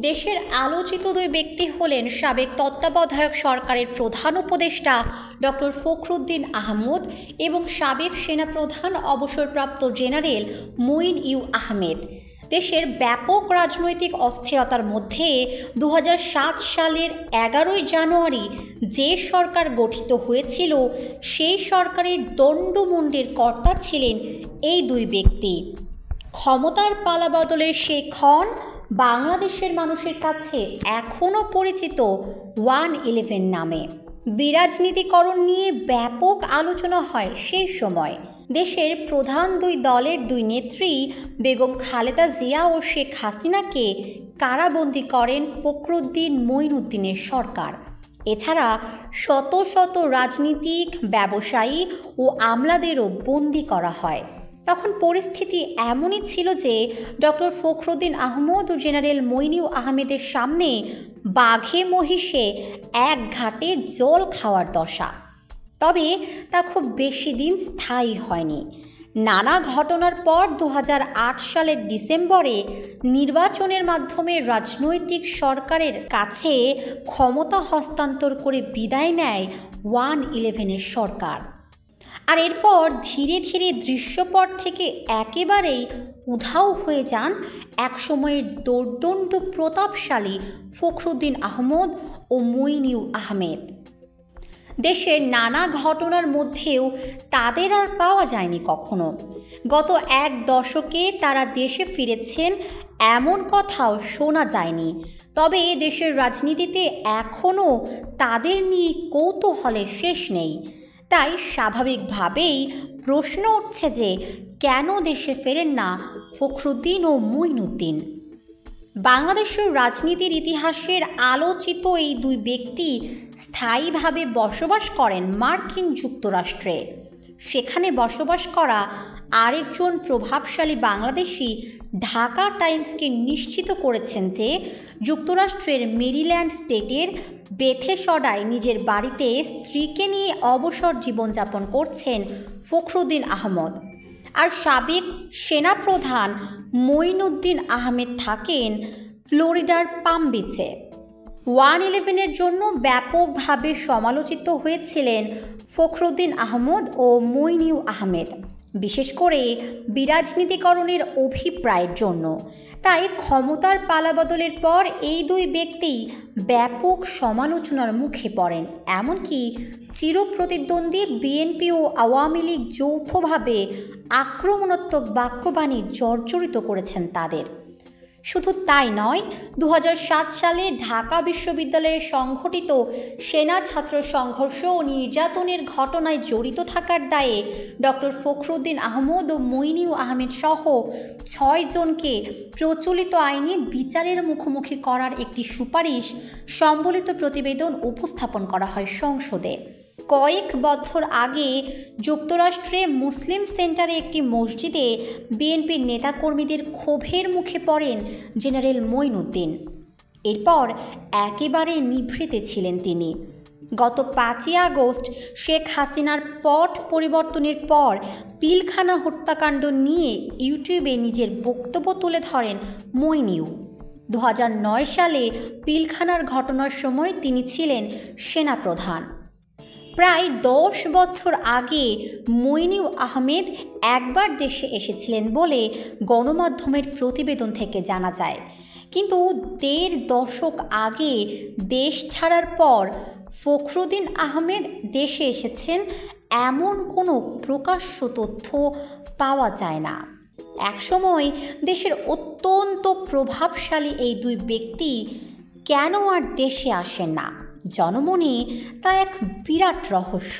দেশের আলোচিত দুই ব্যক্তি হলেন সাবেক তত্ত্বাবধায়ক সরকারের প্রধান উপদেষ্টা ডক্টর ফখরুদ্দীন আহমদ এবং সাবেক সেনাপ্রধান অবসরপ্রাপ্ত জেনারেল মঈন ইউ আহমেদ। দেশের ব্যাপক রাজনৈতিক অস্থিরতার মধ্যে 2007 সালের 11 জানুয়ারি যে সরকার গঠিত হয়েছিল সেই সরকারের দণ্ডমুণ্ডের কর্তা ছিলেন এই দুই ব্যক্তি। ক্ষমতার পালাবদলের সেই ক্ষণ বাংলাদেশের মানুষের কাছে এখনও পরিচিত 111 নামে। বিরাজনীতিকরণ নিয়ে ব্যাপক আলোচনা হয় সেই সময়। দেশের প্রধান দুই দলের দুই নেত্রী বেগম খালেদা জিয়া ও শেখ হাসিনাকে কারাবন্দী করেন ফখরুদ্দীন মঈনুদ্দিনের সরকার। এছাড়া শত শত রাজনীতিক, ব্যবসায়ী ও আমলাদেরও বন্দী করা হয়। তখন পরিস্থিতি এমনই ছিল যে ডক্টর ফখরুদ্দীন আহমদ ও জেনারেল মঈন ইউ আহমেদের সামনে বাঘে মহিষে এক ঘাটে জল খাওয়ার দশা। তবে তা খুব বেশি দিন স্থায়ী হয়নি। নানা ঘটনার পর 2008 সালের ডিসেম্বরে নির্বাচনের মাধ্যমে রাজনৈতিক সরকারের কাছে ক্ষমতা হস্তান্তর করে বিদায় নেয় 111 সরকার। আর এরপর ধীরে ধীরে দৃশ্যপট থেকে একেবারেই উধাও হয়ে যান একসময়ের দোর্দণ্ড প্রতাপশালী ফখরুদ্দীন আহমদ ও মঈন ইউ আহমেদ। দেশের নানা ঘটনার মধ্যেও তাদের আর পাওয়া যায়নি কখনো। গত এক দশকে তারা দেশে ফিরেছেন এমন কথাও শোনা যায়নি। তবে দেশের রাজনীতিতে এখনও তাদের নিয়ে কৌতূহলের শেষ নেই। তাই স্বাভাবিকভাবেই প্রশ্ন উঠছে যে কেন দেশে ফেরেন না ফখরুদ্দীন ও মঈনুদ্দিন। বাংলাদেশের রাজনীতির ইতিহাসের আলোচিত এই দুই ব্যক্তি স্থায়ীভাবে বসবাস করেন মার্কিন যুক্তরাষ্ট্রে। সেখানে বসবাস করা আরেকজন প্রভাবশালী বাংলাদেশি ঢাকা টাইমসকে নিশ্চিত করেছেন যে যুক্তরাষ্ট্রের মেরিল্যান্ড স্টেটের বেথেসডায় নিজের বাড়িতে স্ত্রীকে নিয়ে অবসর জীবনযাপন করছেন ফখরুদ্দীন আহমদ। আর সাবেক সেনাপ্রধান মঈনুদ্দিন আহমেদ থাকেন ফ্লোরিডার পাম বিচে। 111-এর জন্য ব্যাপকভাবে সমালোচিত হয়েছিলেন ফখরুদ্দীন আহমদ ও মঈন ইউ আহমেদ, বিশেষ করে বিরাজনীতিকরণের অভিপ্রায়ের জন্য। তাই ক্ষমতার পালাবদলের পর এই দুই ব্যক্তি ব্যাপক সমালোচনার মুখে পড়েন। এমনকি চিরপ্রতিদ্বন্দ্বী বিএনপি ও আওয়ামী লীগ যৌথভাবে আক্রমণাত্মক বাক্যবাণী জর্জরিত করেছেন তাদের। শুধু তাই নয়, 2007 সালে ঢাকা বিশ্ববিদ্যালয়ে সংঘটিত সেনা ছাত্র সংঘর্ষ ও নির্যাতনের ঘটনায় জড়িত থাকার দায়ে ডক্টর ফখরুদ্দীন আহমদ ও মঈন ইউ আহমেদ সহ 6 জনকে প্রচলিত আইনে বিচারের মুখোমুখি করার একটি সুপারিশ সম্বলিত প্রতিবেদন উপস্থাপন করা হয় সংসদে। কয়েক বছর আগে যুক্তরাষ্ট্রে মুসলিম সেন্টারে একটি মসজিদে বিএনপির নেতাকর্মীদের ক্ষোভের মুখে পড়েন জেনারেল মঈনুদ্দিন। এরপর একেবারে নিভৃতে ছিলেন তিনি। গত 5ই আগস্ট শেখ হাসিনার পট পরিবর্তনের পর পিলখানা হত্যাকাণ্ড নিয়ে ইউটিউবে নিজের বক্তব্য তুলে ধরেন মঈন ইউ। 2009 সালে পিলখানার ঘটনার সময় তিনি ছিলেন সেনাপ্রধান। প্রায় 10 বছর আগে মঈন ইউ আহমেদ একবার দেশে এসেছিলেন বলে গণমাধ্যমের প্রতিবেদন থেকে জানা যায়। কিন্তু 1.5 দশক আগে দেশ ছাড়ার পর ফখরুদ্দীন আহমেদ দেশে এসেছেন এমন কোনো প্রকাশ্য তথ্য পাওয়া যায় না। একসময় দেশের অত্যন্ত প্রভাবশালী এই দুই ব্যক্তি কেন আর দেশে আসেন না, জনমনে তা এক বিরাট রহস্য।